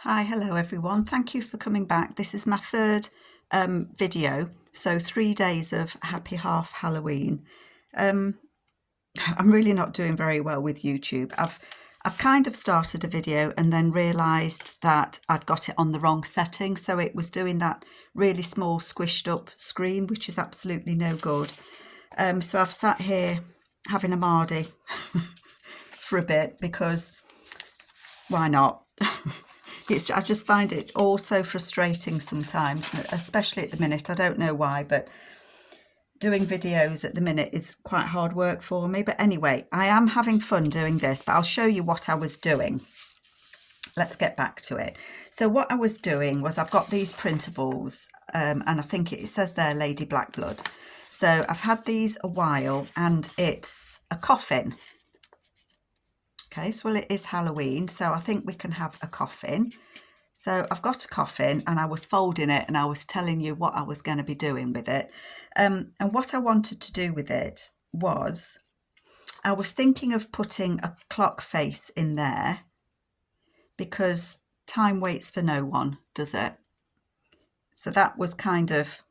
Hi, hello everyone. Thank you for coming back. This is my third video, so 3 days of happy half Halloween. I'm really not doing very well with YouTube. I've kind of started a video and then realised that I'd got it on the wrong setting, so it was doing that really small squished up screen, which is absolutely no good. So I've sat here having a mardy for a bit because why not? I just find it all so frustrating sometimes, especially at the minute. I don't know why, but doing videos at the minute is quite hard work for me. But anyway, I am having fun doing this, but I'll show you what I was doing. Let's get back to it. So what I was doing was I've got these printables, and I think it says there Lady Blackblood. So I've had these a while and it's a coffin. Okay, so well, it is Halloween, so I think we can have a coffin. So I've got a coffin and I was folding it and I was telling you what I was going to be doing with it. And what I wanted to do with it was, I was thinking of putting a clock face in there because time waits for no one, does it? So that was kind of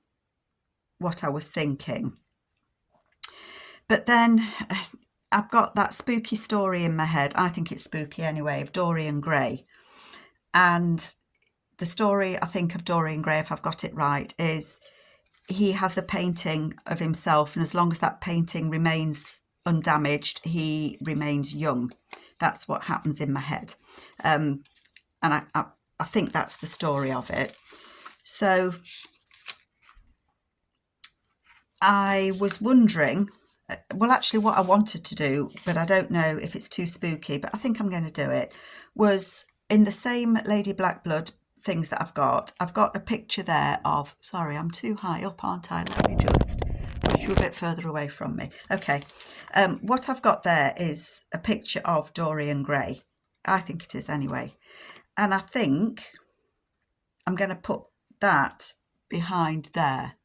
what I was thinking. But then I've got that spooky story in my head. I think it's spooky anyway, of Dorian Gray. And the story, I think, of Dorian Gray, if I've got it right, is he has a painting of himself, and as long as that painting remains undamaged, he remains young. That's what happens in my head. And I think that's the story of it. So I was wondering, well, actually what I wanted to do, but I don't know if it's too spooky, but I think I'm going to do it, was in the same Lady Blackblood things that I've got a picture there of, sorry, I'm too high up, aren't I? Let me just push you a bit further away from me. Okay. What I've got there is a picture of Dorian Gray. I think it is anyway. And I think I'm going to put that behind there.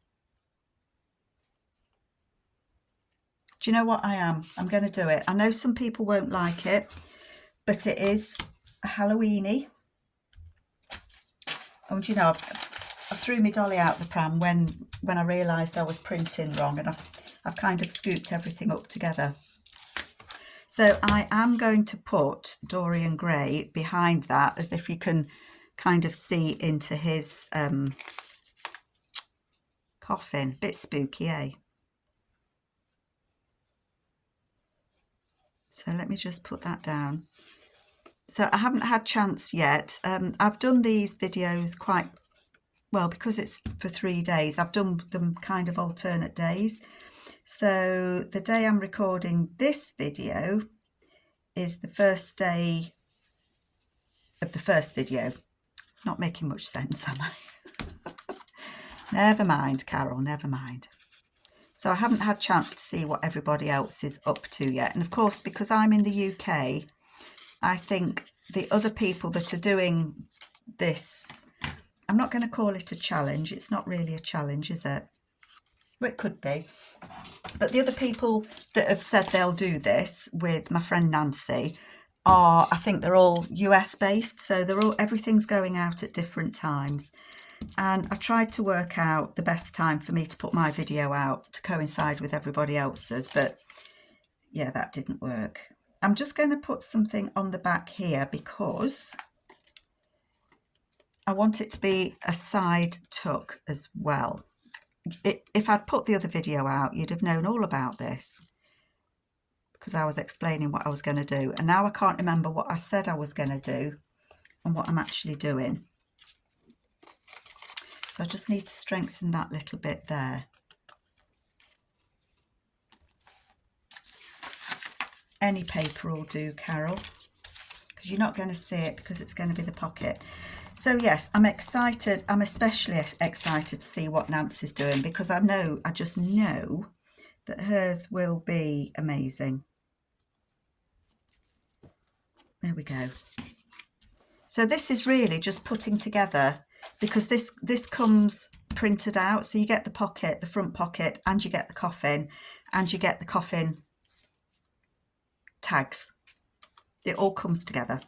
Do you know what I am? I'm going to do it. I know some people won't like it, but it is Halloweeny. And you know, I threw my dolly out the pram when I realised I was printing wrong, and I've kind of scooped everything up together. So I am going to put Dorian Gray behind that, as if you can kind of see into his coffin. Bit spooky, eh? So let me just put that down. So I haven't had chance yet. I've done these videos quite well because it's for 3 days. I've done them kind of alternate days. So the day I'm recording this video is the first day of the first video. Not making much sense, am I? Never mind, Carol, never mind. So I haven't had chance to see what everybody else is up to yet. And of course, because I'm in the UK, I think the other people that are doing this, I'm not going to call it a challenge. It's not really a challenge, is it? Well, it could be. But the other people that have said they'll do this with my friend Nancy are, I think they're all US based. So everything's going out at different times. And I tried to work out the best time for me to put my video out to coincide with everybody else's. But yeah, that didn't work. I'm just going to put something on the back here because I want it to be a side tuck as well. If I'd put the other video out, you'd have known all about this because I was explaining what I was going to do. And now I can't remember what I said I was going to do and what I'm actually doing. So I just need to strengthen that little bit there. Any paper will do, Carol, because you're not going to see it because it's going to be the pocket. So yes, I'm excited. I'm especially excited to see what Nancy's doing because I just know that hers will be amazing. There we go. So this is really just putting together, because this comes printed out. So you get the pocket, the front pocket, and you get the coffin, and you get the coffin tags. It all comes together.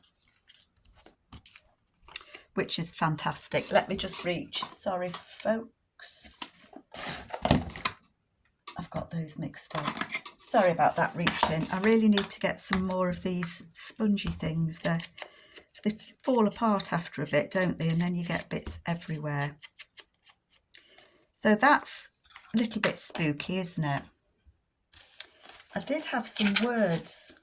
which is fantastic. Let me just reach. Sorry, folks. I've got those mixed up. Sorry about that reaching. I really need to get some more of these spongy things. They fall apart after a bit, don't they? And then you get bits everywhere. So that's a little bit spooky, isn't it? I did have some words,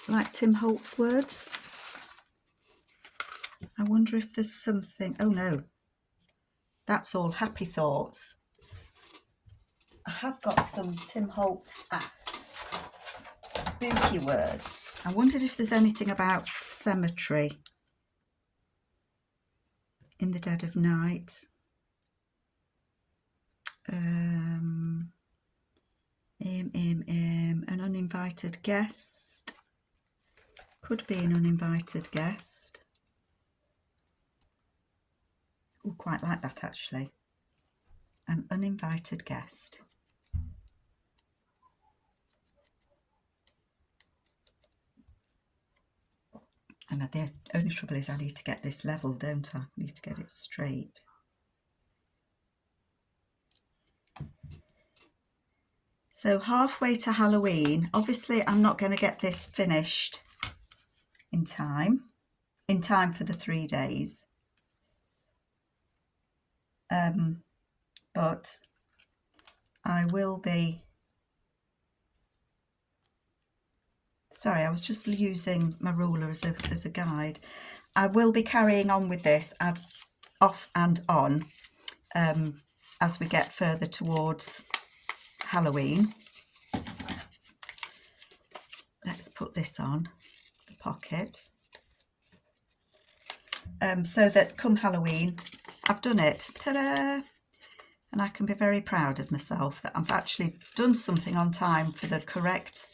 like Tim Holt's words. I wonder if there's something. Oh no, that's all happy thoughts. I have got some Tim Holt's spooky words. I wondered if there's anything about cemetery in the dead of night. An uninvited guest. Could be an uninvited guest. Oh, quite like that actually. An uninvited guest. And the only trouble is I need to get this level, don't I? I need to get it straight. So halfway to Halloween, obviously I'm not going to get this finished in time for the 3 days. But I will be, sorry, I was just using my ruler as a guide. I will be carrying on with this off and on as we get further towards Halloween. Let's put this on the pocket so that come Halloween I've done it, ta-da, and I can be very proud of myself that I've actually done something on time for the correct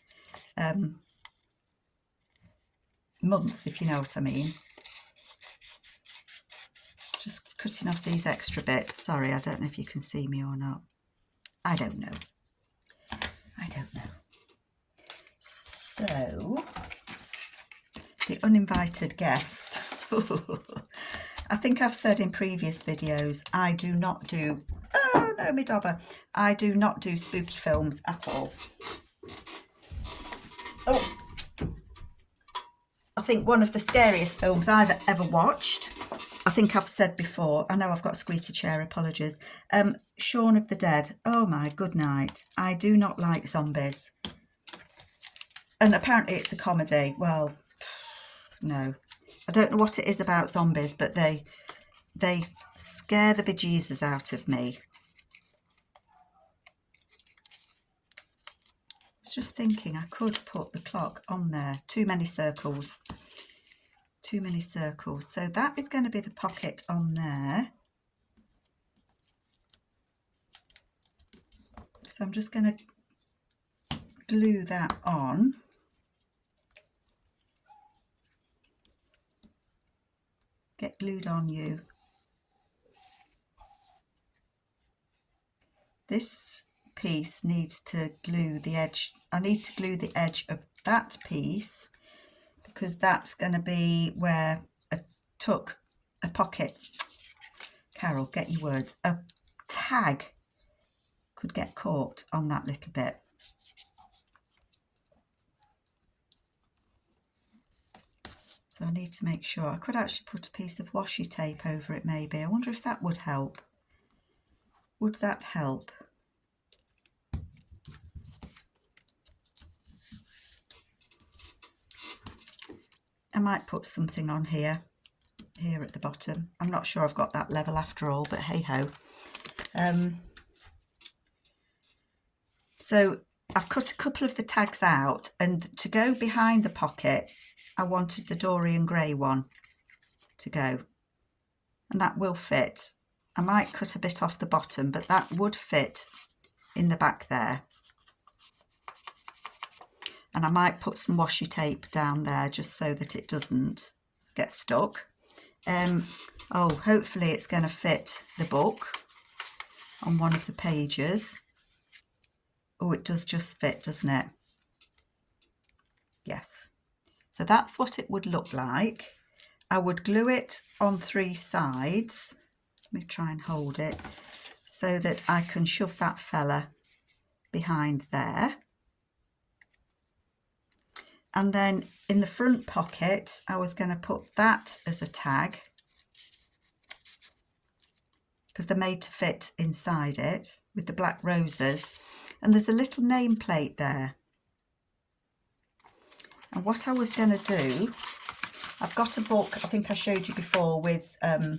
month, if you know what I mean. Just cutting off these extra bits. Sorry, I don't know if you can see me or not. I don't know. So, the uninvited guest. I think I've said in previous videos, I do not do, oh no, me dobber. I do not do spooky films at all. Oh, I think one of the scariest films I've ever watched, I think I've said before, I know I've got a squeaky chair, apologies. Shaun of the Dead. Oh my good night. I do not like zombies. And apparently it's a comedy. Well, no. I don't know what it is about zombies, but they scare the bejesus out of me. I was just thinking I could put the clock on there. Too many circles. Too many circles. So that is going to be the pocket on there. So I'm just going to glue that on. Get glued on, you. This piece needs to glue the edge. I need to glue the edge of that piece because that's going to be where a pocket, Carol, get your words, a tag could get caught on that little bit. So I need to make sure. I could actually put a piece of washi tape over it maybe. I wonder if that would help. Would that help? I might put something on here at the bottom. I'm not sure I've got that level after all, but hey ho. So I've cut a couple of the tags out, and to go behind the pocket I wanted the Dorian Gray one to go, and that will fit. I might cut a bit off the bottom, but that would fit in the back there. And I might put some washi tape down there just so that it doesn't get stuck. Oh, hopefully it's going to fit the book on one of the pages. Oh, it does just fit, doesn't it? Yes. So that's what it would look like. I would glue it on 3 sides. Let me try and hold it so that I can shove that fella behind there. And then in the front pocket, I was going to put that as a tag because they're made to fit inside it with the black roses. And there's a little nameplate there. And what I was going to do, I've got a book, I think I showed you before, with a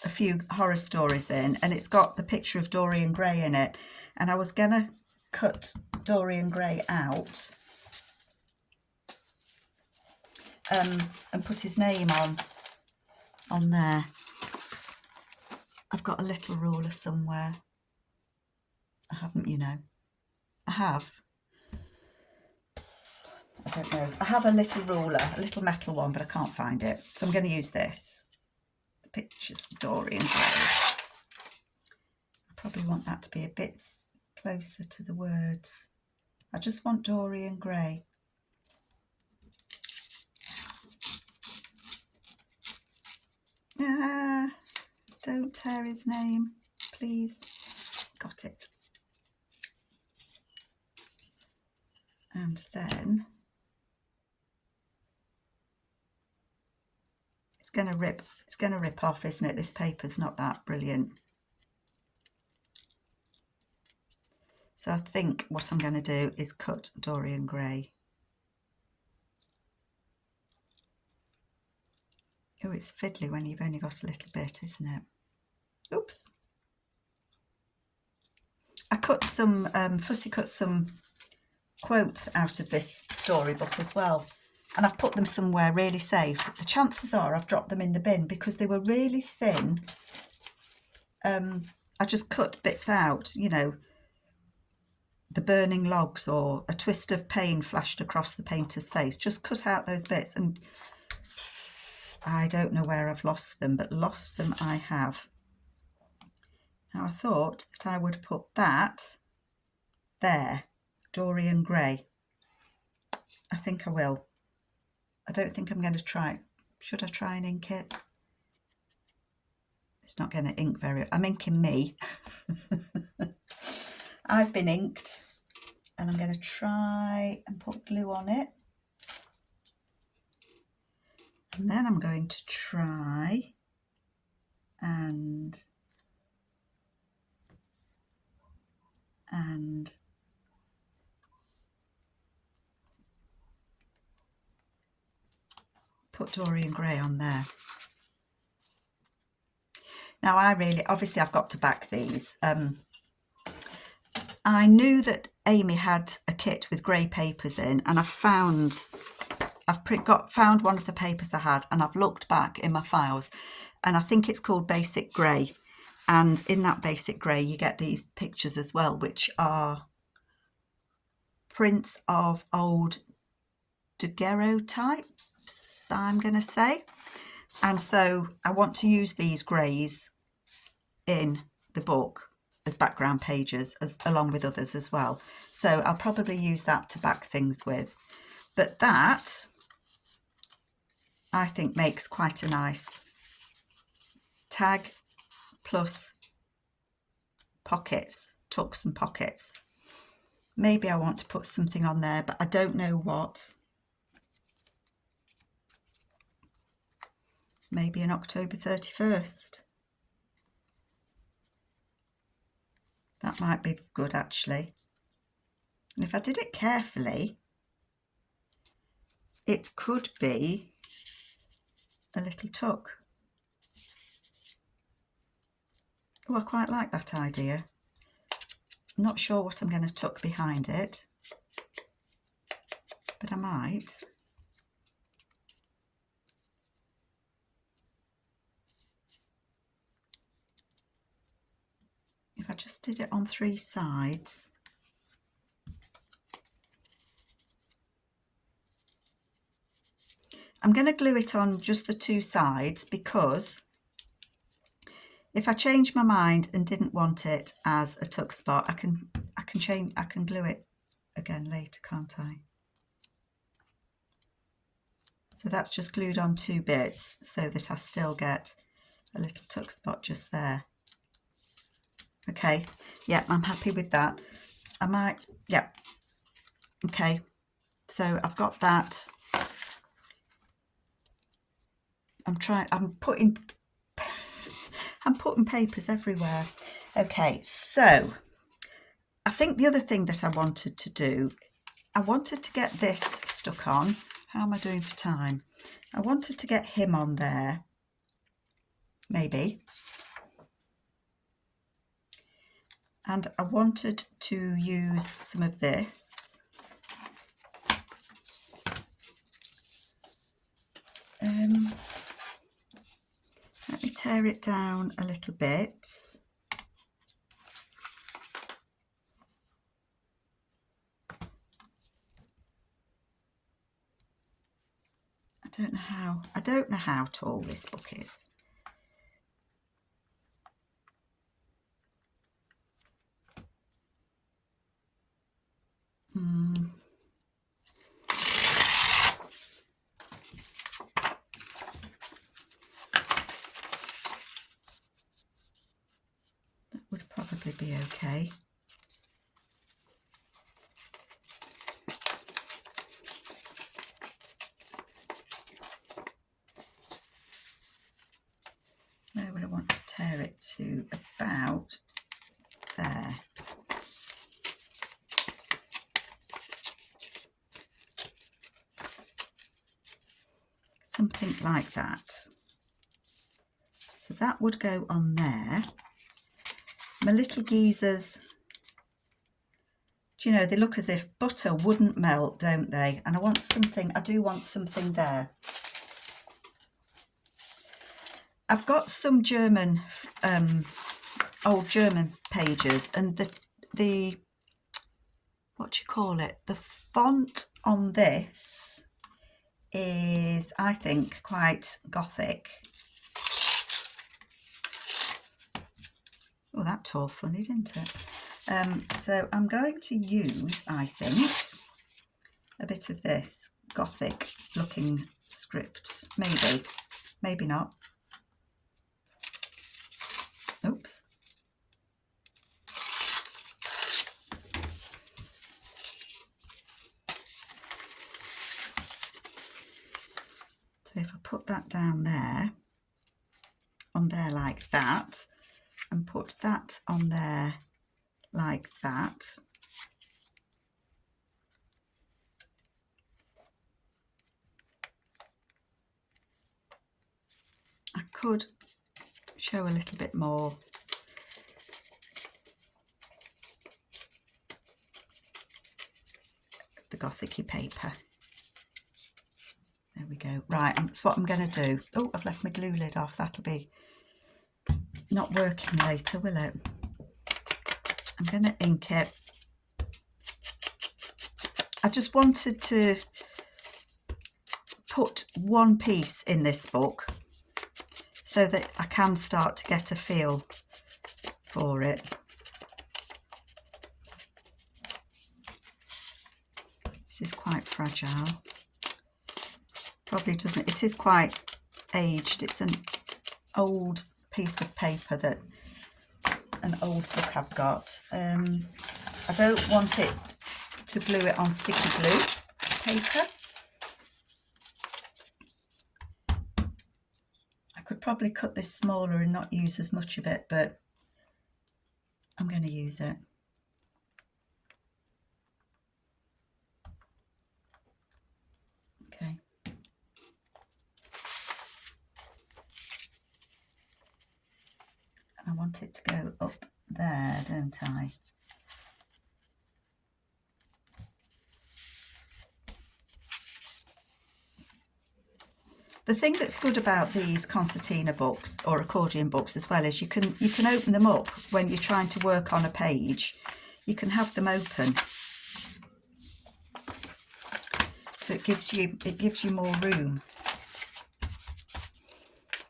few horror stories in, and it's got the picture of Dorian Gray in it. And I was going to cut Dorian Gray out and put his name on there. I've got a little ruler somewhere. I haven't, you know. I have. I don't know. I have a little ruler, a little metal one, but I can't find it. So I'm going to use this. The pictures of Dorian Gray. I probably want that to be a bit closer to the words. I just want Dorian Gray. Ah, don't tear his name, please. Got it. And then it's going to rip off, isn't it? This paper's not that brilliant. So I think what I'm going to do is cut Dorian Gray. Oh, it's fiddly when you've only got a little bit, isn't it? Oops. I cut some, Fussy cut some quotes out of this storybook as well. And I've put them somewhere really safe. The chances are I've dropped them in the bin because they were really thin. I just cut bits out, you know, the burning logs or a twist of pain flashed across the painter's face. Just cut out those bits, and I don't know where I've lost them, but lost them I have. Now I thought that I would put that there, Dorian Gray. I think I will. I don't think I'm going to try. Should I try and ink it? It's not going to ink very. I'm inking me. I've been inked, and I'm going to try and put glue on it. And then I'm going to try and put Dorian Gray on there. Now obviously I've got to back these. I knew that Amy had a kit with grey papers in, and I've found one of the papers I had, and I've looked back in my files, and I think it's called Basic Grey. And in that Basic Grey, you get these pictures as well, which are prints of old daguerreotypes, I'm going to say. And so I want to use these greys in the book as background pages, along with others as well. So I'll probably use that to back things with. But that, I think, makes quite a nice tag plus pockets, tucks and pockets. Maybe I want to put something on there, but I don't know what. Maybe an October 31st. That might be good, actually. And if I did it carefully, it could be a little tuck. Oh, I quite like that idea. I'm not sure what I'm going to tuck behind it, but I might. If I just did it on 3 sides. I'm going to glue it on just the 2 sides, because if I change my mind and didn't want it as a tuck spot, I can glue it again later, can't I? So that's just glued on 2 bits so that I still get a little tuck spot just there. Okay, yeah, I'm happy with that. I might, yeah, okay, so I've got that. I'm putting papers everywhere. Okay, so I think the other thing that I wanted to do, I wanted to get this stuck on. How am I doing for time? I wanted to get him on there, maybe. And I wanted to use some of this. Let me tear it down a little bit. I don't know how tall this book is. That would probably be okay. Where would I want to tear it to? About there. Something like that. So that would go on there. My little geezers, do you know, they look as if butter wouldn't melt, don't they? And I do want something there. I've got some German, old German pages, and the what do you call it? The font on this is, I think, quite gothic. Oh, that tore funny, didn't it? So I'm going to use, I think, a bit of this gothic looking script. Maybe not. Oops. So if I put that down there, on there like that, and put that on there like that, I could show a little bit more. The gothic-y paper. There we go. Right, that's what I'm going to do. Oh, I've left my glue lid off. That'll be not working later, will it? I'm going to ink it. I just wanted to put one piece in this book so that I can start to get a feel for it. This is quite fragile. Probably doesn't, it is quite aged. It's an old piece of paper, that an old book I've got. I don't want it to glue it on sticky glue paper. I could probably cut this smaller and not use as much of it, but I'm going to use it. Okay. And I want it to go up there, don't I? The thing that's good about these concertina books or accordion books as well is you can open them up when you're trying to work on a page. You can have them open, so it gives you more room.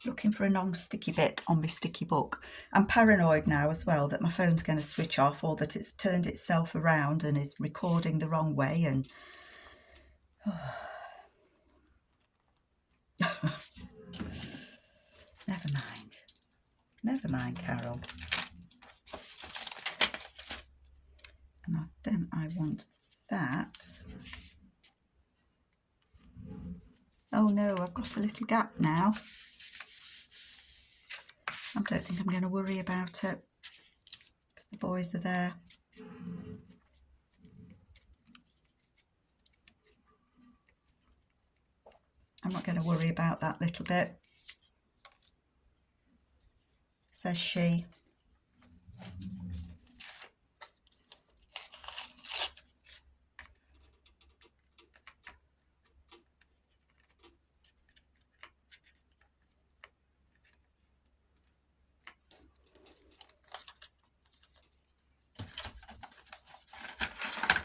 Looking for a non-sticky bit on my sticky book. I'm paranoid now as well that my phone's going to switch off, or that it's turned itself around and is recording the wrong way, and Never mind, Carol. And then I want that. Oh no, I've got a little gap now. I don't think I'm going to worry about it because the boys are there. I'm not going to worry about that little bit, says she.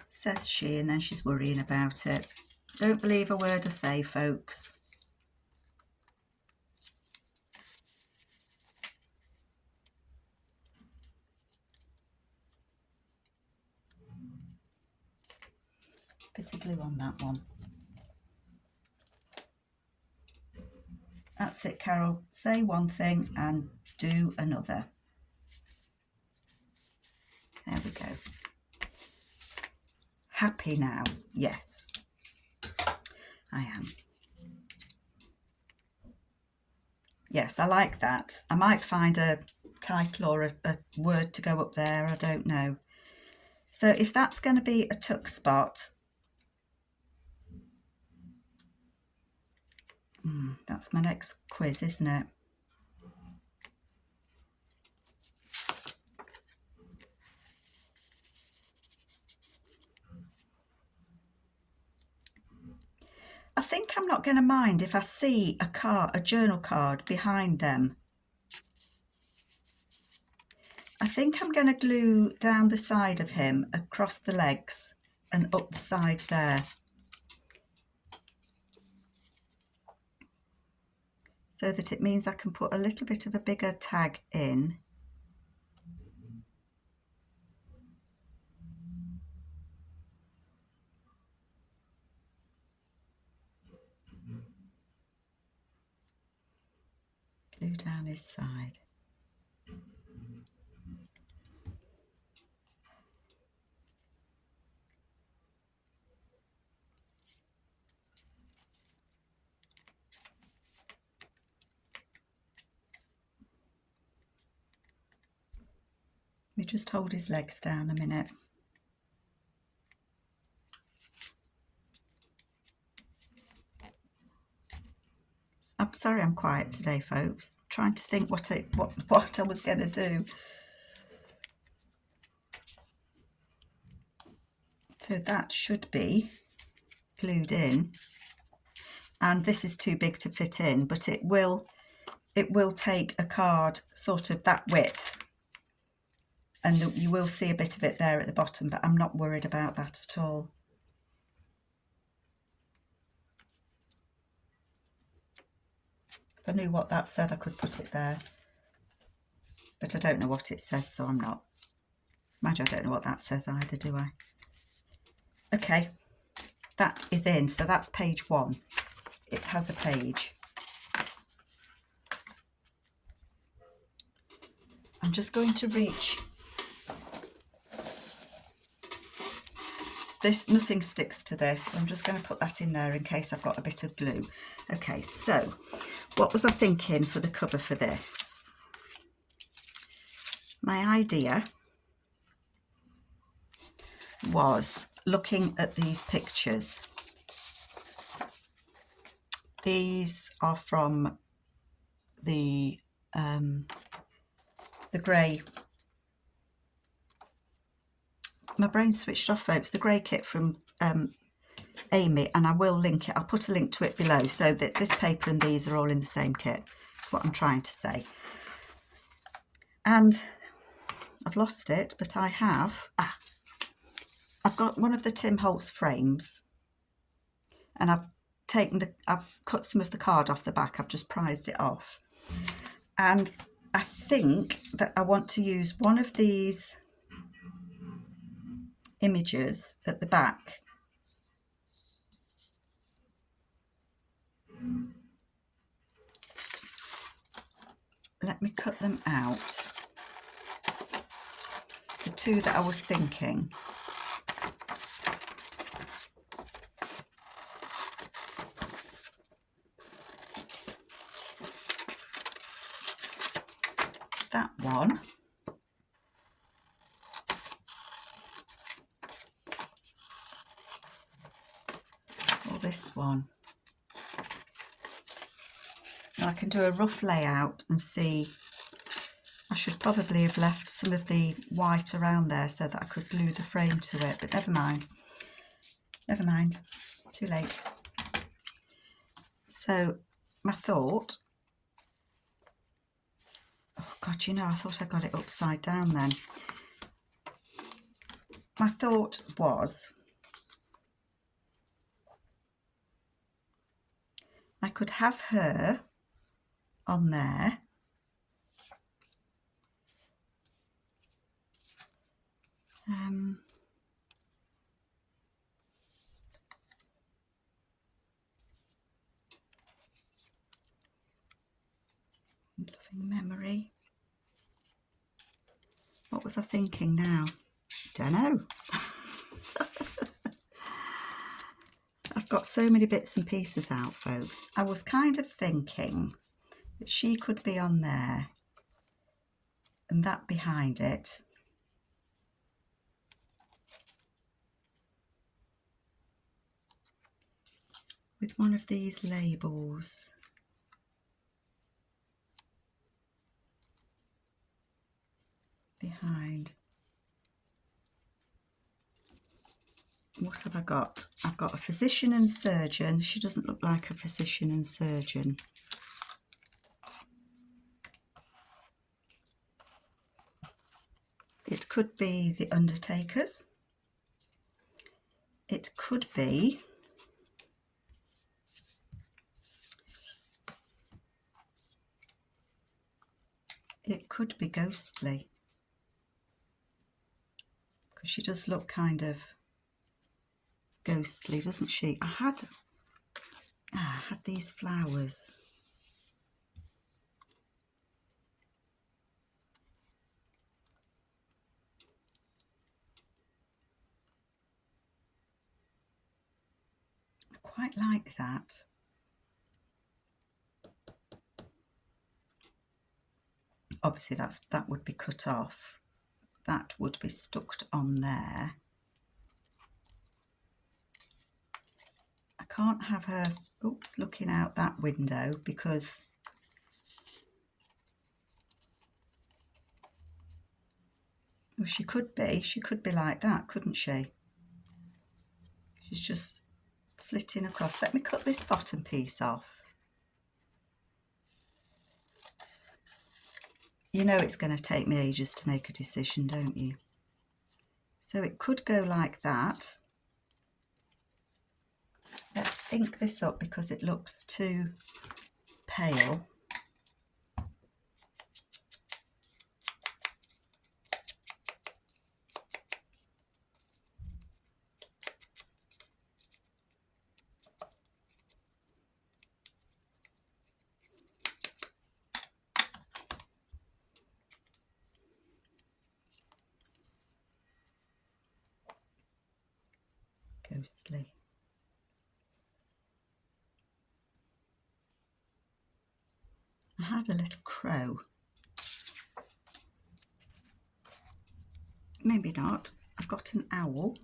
Says she, and then she's worrying about it. Don't believe a word I say, folks. Bit of glue on that one. That's it, Carol. Say one thing and do another. There we go. Happy now? Yes, I am. Yes, I like that. I might find a title or a word to go up there. I don't know. So if that's going to be a tuck spot, that's my next quiz, isn't it? I think I'm not going to mind if I see a journal card behind them. I think I'm going to glue down the side of him, across the legs and up the side there. So that it means I can put a little bit of a bigger tag in. Glue down his side. Let me just hold his legs down a minute. I'm sorry I'm quiet today, folks. I'm trying to think what I was going to do. So that should be glued in. And this is too big to fit in, but it will take a card sort of that width. And you will see a bit of it there at the bottom, but I'm not worried about that at all. If I knew what that said, I could put it there. But I don't know what it says, so I'm not. Mind you, I don't know what that says either, do I? Okay, that is in. So that's page 1. It has a page. I'm just going to reach. This, nothing sticks to this. I'm just going to put that in there in case I've got a bit of glue. Okay, so what was I thinking for the cover for this? My idea was looking at these pictures. These are from the grey. My brain's switched off, folks. The grey kit from Amy, and I will link it. I'll put a link to it below so that this paper and these are all in the same kit. That's what I'm trying to say. And I've lost it, but I have. I've got one of the Tim Holtz frames, and I've cut some of the card off the back. I've just prized it off, and I think that I want to use one of these images at the back. let me cut them out. The two that I was thinking. That one. Or this one. Now I can do a rough layout and see. I should probably have left some of the white around there so that I could glue the frame to it, but never mind. Never mind. Too late. So my thought, oh God, you know, I thought I got it upside down then. My thought was I could have her on there. Loving memory. What was I thinking now? Don't know. I've got so many bits and pieces out, folks. I was kind of thinking that she could be on there and that behind it. With one of these labels. Behind. What have I got? I've got a physician and surgeon. She doesn't look like a physician and surgeon. It could be the undertakers. It could be ghostly. Because she does look kind of ghostly, doesn't she? I had these flowers. I quite like that. Obviously that would be cut off. That would be stuck on there. I can't have her, oops, looking out that window because well, she could be like that, couldn't she? She's just flitting across. Let me cut this bottom piece off. You know it's going to take me ages to make a decision, don't you? So it could go like that. Let's ink this up because it looks too pale. Ghostly. I had a little crow. Maybe not. I've got an owl.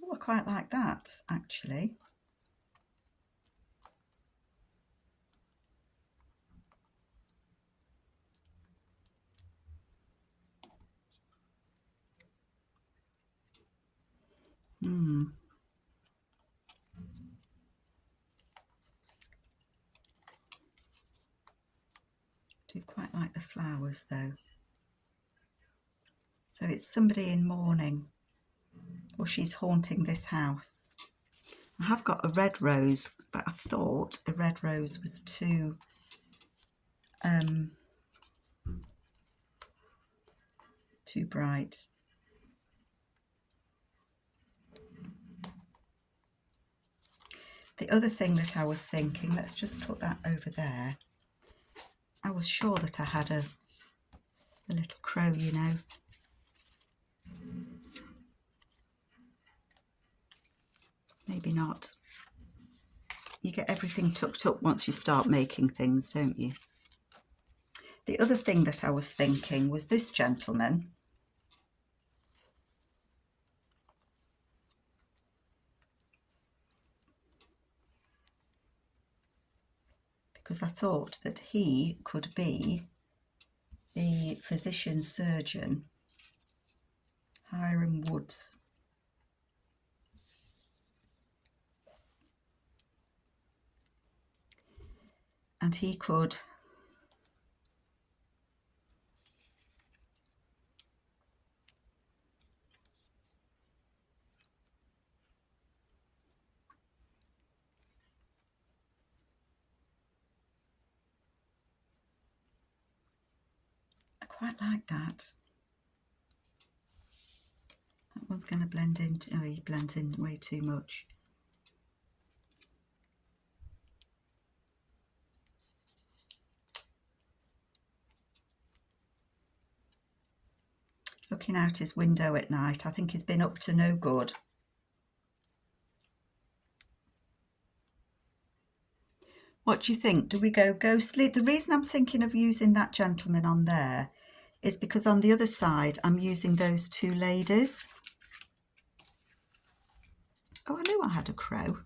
Oh, I quite like that, actually. Do quite like the flowers though. So it's somebody in mourning, or she's haunting this house. I have got a red rose, but I thought a red rose was too bright. The other thing that I was thinking, let's just put that over there. I was sure that I had a little crow, you know. Maybe not. You get everything tucked up once you start making things, don't you? The other thing that I was thinking was this gentleman. Because I thought that he could be the physician surgeon, Hiram Woods. And he could I quite like that. That one's going to blend in. Oh, he blends in way too much. Looking out his window at night, I think he's been up to no good. What do you think? Do we go ghostly? The reason I'm thinking of using that gentleman on there is because on the other side I'm using those two ladies. Oh, I knew I had a crow.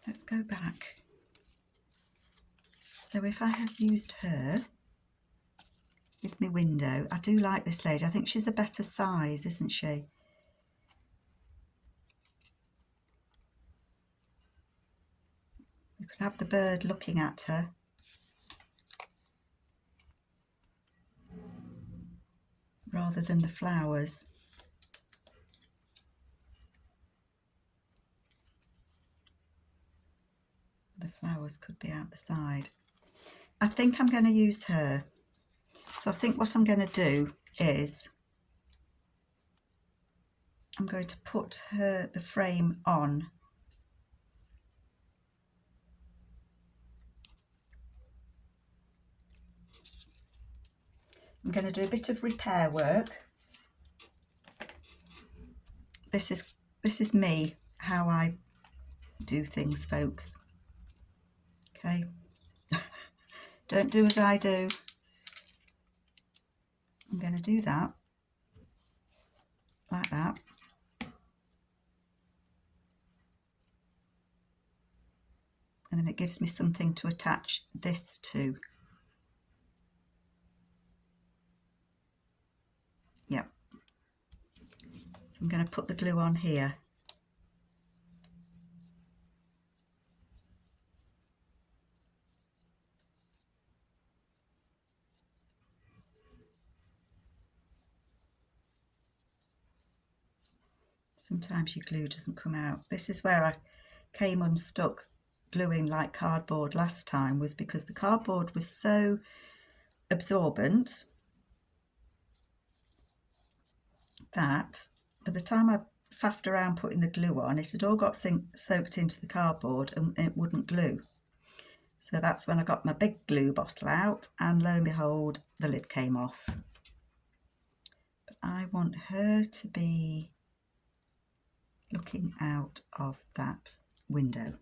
Let's go back. So if I have used her with my window, I do like this lady. I think she's a better size, isn't she? You could have the bird looking at her. Rather than the flowers. The flowers could be out the side. I think I'm going to use her. So I think what I'm going to do is I'm going to put the frame on. I'm going to do a bit of repair work. This is me, how I do things, folks. Okay. Don't do as I do. I'm going to do that, like that. And then it gives me something to attach this to. Yep. So I'm going to put the glue on here. Sometimes your glue doesn't come out. This is where I came unstuck gluing like cardboard last time, was because the cardboard was so absorbent that by the time I faffed around putting the glue on, it had all got soaked into the cardboard and it wouldn't glue. So that's when I got my big glue bottle out, and lo and behold, the lid came off. But I want her to be looking out of that window.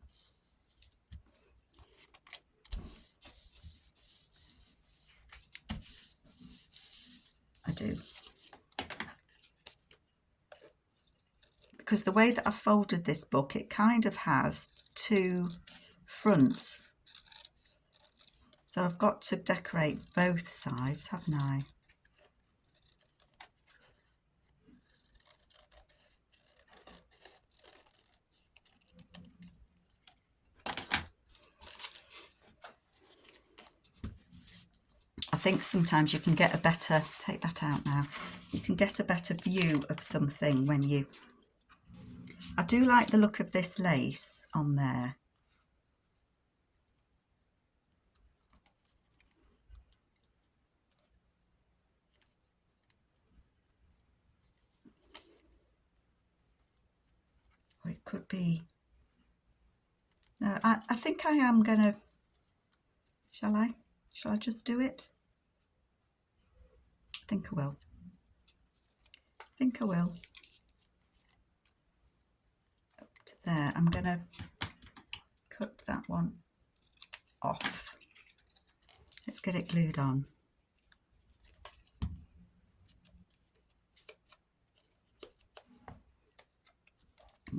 I do. Because the way that I folded this book, it kind of has two fronts. So I've got to decorate both sides, haven't I? I think sometimes you can get a better, take that out now, you can get a better view of something when you, I do like the look of this lace on there. could be, no, I think I am gonna, shall I just do it? I think I will. Up to there. I'm gonna cut that one off. Let's get it glued on.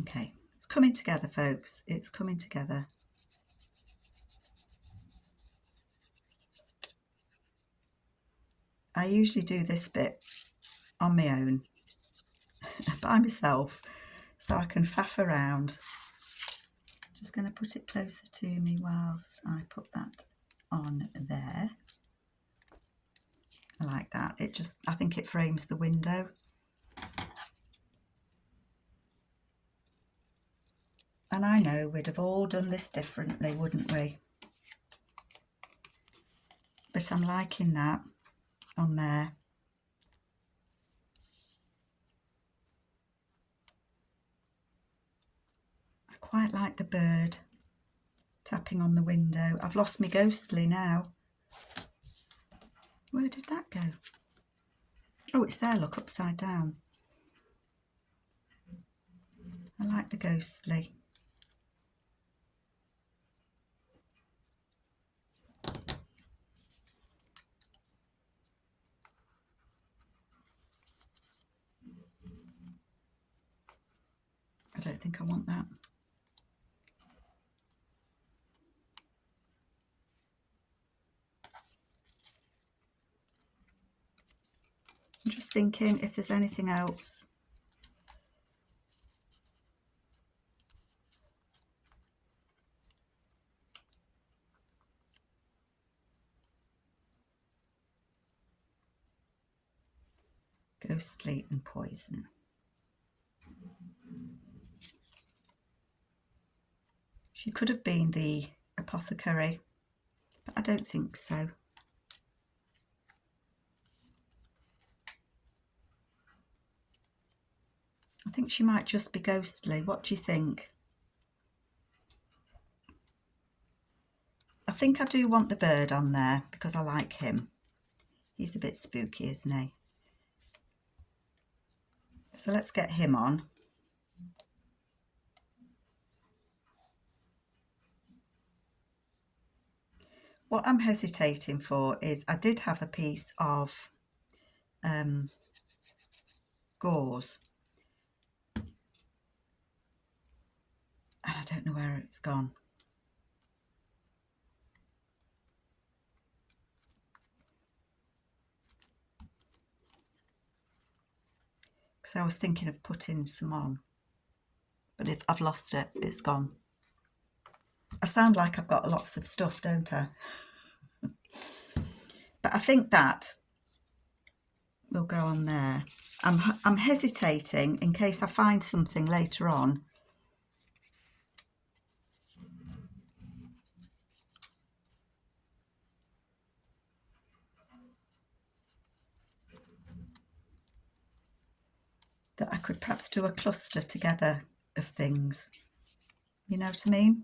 Okay, it's coming together, folks. It's coming together. I usually do this bit on my own, by myself, so I can faff around. Just going to put it closer to me whilst I put that on there. I like that. I think it frames the window. And I know we'd have all done this differently, wouldn't we? But I'm liking that on there. I quite like the bird tapping on the window. I've lost my ghostly now. Where did that go? Oh, it's there, look, upside down. I like the ghostly. I don't think I want that. I'm just thinking if there's anything else. Ghostly and poison. She could have been the apothecary, but I don't think so. I think she might just be ghostly. What do you think? I think I do want the bird on there because I like him. He's a bit spooky, isn't he? So let's get him on. What I'm hesitating for is I did have a piece of gauze. And I don't know where it's gone. Because I was thinking of putting some on. But if I've lost it, it's gone. I sound like I've got lots of stuff, don't I? But I think that will go on there. I'm hesitating in case I find something later on. That I could perhaps do a cluster together of things. You know what I mean?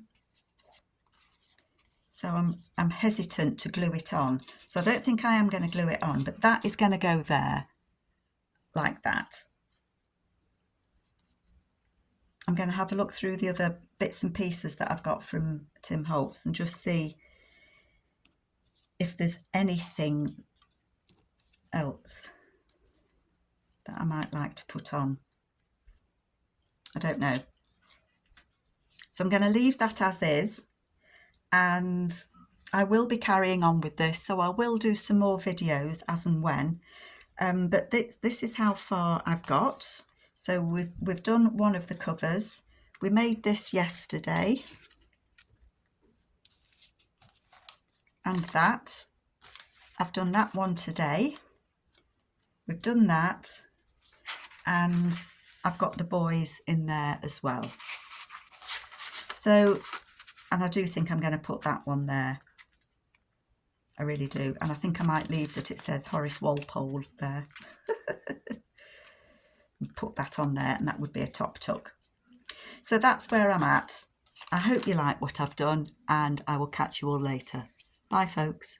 So I'm hesitant to glue it on. So I don't think I am going to glue it on, but that is going to go there like that. I'm going to have a look through the other bits and pieces that I've got from Tim Holtz and just see if there's anything else that I might like to put on. I don't know. So I'm going to leave that as is, and I will be carrying on with this, so I will do some more videos as and when. But this is how far I've got. So we've done one of the covers. We made this yesterday, and that. I've done that one today. We've done that, and I've got the boys in there as well. So, and I do think I'm going to put that one there. I really do. And I think I might leave that it says Horace Walpole there. Put that on there, and that would be a top tuck. So that's where I'm at. I hope you like what I've done, and I will catch you all later. Bye, folks.